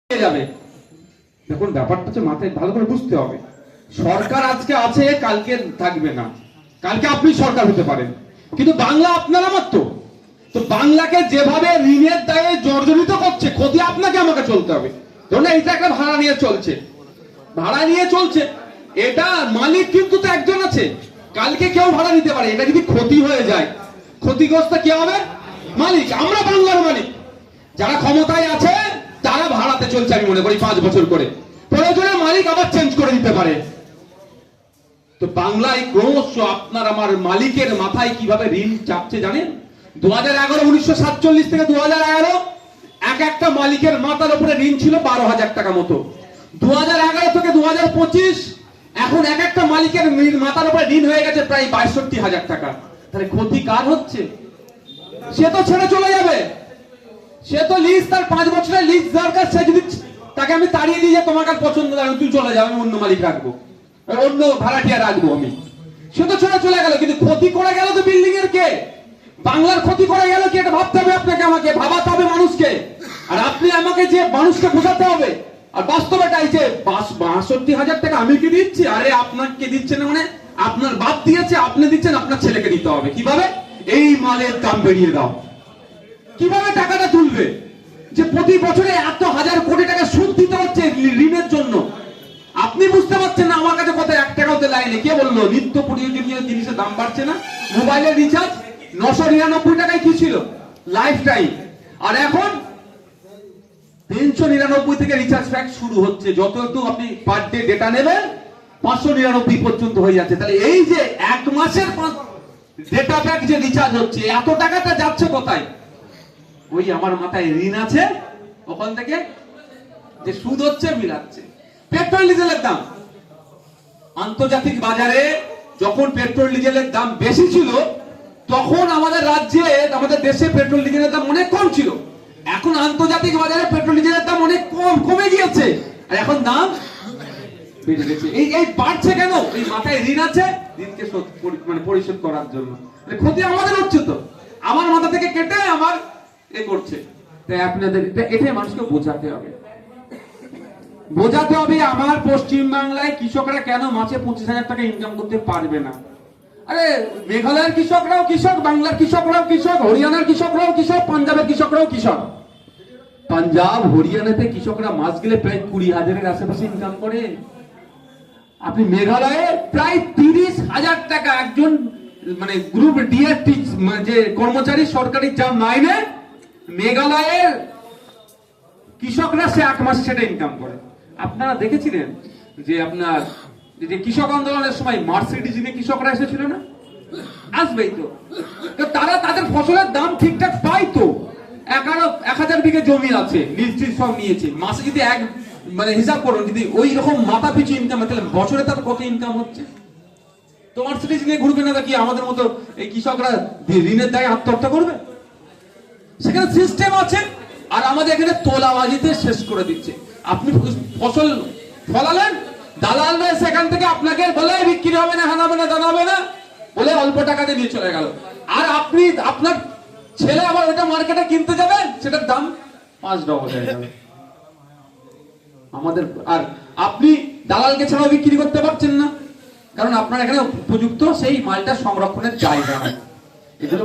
যাবে। দেখুন ব্যাপারটা হচ্ছে মাথায় ভালো করে বুঝতে হবে, সরকার আজকে আছে কালকে থাকবে না, কালকে আপনি সরকার হতে পারেন, কিন্তু বাংলা আপনার আমার তো বাংলাকে যেভাবে ঋণের দায়ে জর্জরিত করছে, ক্ষতি আপনাকে আমাকে চলতে হবে। ধরুন এটা একটা ভাড়া নিয়ে চলছে, এটা মালিক কিন্তু তো একজন আছে, কালকে কেউ ভাড়া নিতে পারে, এটা যদি ক্ষতি হয়ে যায় ক্ষতিগ্রস্ত কে হবে? মালিক। আমরা বাংলার মালিক, যারা ক্ষমতায় আছে তারা ভাড়াতে চলছে, আমি মনে করি 5 বছর করে, প্রয়োজনে মালিক আবার চেঞ্জ করে দিতে পারে। তো বাংলায় ক্রমশ আপনার আমার মালিকের মাথায় কিভাবে ঋণ চাপছে জানেন? 1947 থেকে 2011 এক একটা মালিকের মাথার উপরে ঋণ ছিল 12,000 টাকা মতো। 2011 থেকে 2025 এখন এক একটা মালিকের মাথার উপরে ঋণ হয়ে গেছে প্রায় 62,000 টাকা। তাহলে ক্ষতি কার হচ্ছে? সে তো ছেড়ে চলে যাবে, সে তো লিজ, তার 5 বছরের লিজ দরকার, সে যদি তাকে আমি তাড়িয়ে দিই যে তোমার কাছে পছন্দ লাগে তুই চলে যাও, আমি অন্য মালিক রাখবো, অন্য ভাড়াটিয়া রাখবো আমি, সে তো ছেড়ে চলে গেল, কিন্তু ক্ষতি করে গেল তো বিল্ডিং এর কে? বাংলার ক্ষতি করে গেল কি? এটা ভাবতে হবে আপনাকে, আমাকে ভাবাতে হবে মানুষকে, আর আপনি আমাকে যে মানুষকে বোঝাতে হবে। আর বাস্তবটাই যে 62,000 টাকা আমি কি দিচ্ছি, আরে আপনাকে দিচ্ছেন না, মানে আপনার বাপ দিয়েছে, আপনি দিচ্ছেন, আপনার ছেলেকে দিতে হবে। কিভাবে? এই মালের দাম বেরিয়ে দাও। কিভাবে টাকাটা তুলবে? যে প্রতি বছরে এত হাজার কোটি টাকা সুদ দিতে হচ্ছে ঋণের জন্য, আপনি বুঝতে পারছেন না। আমার কাছে কত 1 টাকাও তো লাইনে, কে বললো নিত্য প্রয়োজনীয় জিনিসের দাম বাড়ছে না? মোবাইলের রিচার্জ 999 টাকায় কি ছিল লাইফ টাইম, আর এখন 399 থেকে রিচার্জ প্যাক শুরু হচ্ছে। যত একটু আপনি পার ডে ডেটা নেবেন 599 পর্যন্ত হয়ে যাচ্ছে। তাহলে এই যে 1 মাসের ডেটা প্যাক যে রিচার্জ হচ্ছে, এত টাকাটা যাচ্ছে কোথায়? ওই আমার মাথায় ঋণ আছে, ওখান থেকে যে সুদ হচ্ছে মিলাচ্ছে। পেট্রোল ডিজেলের দাম, আন্তর্জাতিক বাজারে যখন পেট্রোল ডিজেলের দাম বেশি ছিল তখন আমাদের রাজ্যে, আমাদের দেশে পেট্রোল ডিজেলের দাম অনেক কম ছিল। এখন আন্তর্জাতিক বাজারে পেট্রোল ডিজেলের দাম অনেক কমে গিয়েছে, আর এখন দাম বেড়ে গেছে। এই বাড়ছে কেন? এই মাথায় ঋণ আছে, ঋণকে মানে পরিশোধ করার জন্য। ক্ষতি আমাদের হচ্ছে তো, আমার মাথা থেকে কেটে আমার এ করছে। তাই আপনাদের এটাই মানুষকে বোঝাতে হবে, আমার পশ্চিম বাংলায় কৃষকরা কেন মাসে 25,000 টাকা ইনকাম করতে পারবে না। আরে মেঘালয়ের কৃষকরাও কৃষক, বাংলার কৃষকরাও কৃষক, হরিয়ানার কৃষকরাও কৃষক, পাঞ্জাবের কৃষকরাও কৃষক। পাঞ্জাব হরিয়ানাতে কৃষকরা মাস গেলে প্রায় 20,000-এর আশেপাশে ইনকাম করে। আপনি মেঘালয়ে প্রায় 30,000 টাকা একজন মানে গ্রুপ ডিএসটি যে কর্মচারী সরকারি যা মাইনে, মেঘালয়ের কৃষকরা সে 1 মাসে সেটা ইনকাম করে। আপনারা দেখেছিলেন যে আপনার যে কৃষক আন্দোলনের সময় মার্সিডিজ নিয়ে কৃষকরা এসেছিল না? আসবেই তো, তারা তাদের ফসলের দাম ঠিকঠাক পায় তো। 1,000 বিঘে জমি আছে, নিশ্চিত সব নিয়েছে, মাসে যদি মানে হিসাব করুন, যদি ওই রকম মাথা পিছু ইনকাম, তাহলে বছরে তার কত ইনকাম হচ্ছে? তো মার্সিডিজ নিয়ে ঘুরবে না কি আমাদের মতো এই কৃষকরা ঋণের দায়ে আত্মহত্যা করবে? সেখানে সিস্টেম আছে, আর আমাদের এখানে তোলাবাজিতে শেষ করে দিচ্ছে। আপনি ফসল ফলালেন, দালালরা সেখান থেকে আপনাকে বলে বিক্রি হবে না, হানাবে না, জানাবে না বলে অল্প টাকাতে নিয়ে চলে গেল, আর আপনি আপনার ছেলে আবার ওটা মার্কেটে কিনতে যাবেন, সেটার দাম 5 ডবল হয়ে যাবে আমাদের। আর আপনি দালালকে ছাড়াও বিক্রি করতে পারছেন না, কারণ আপনার এখানে উপযুক্ত সেই মালটা সংরক্ষণের জায়গা নাই।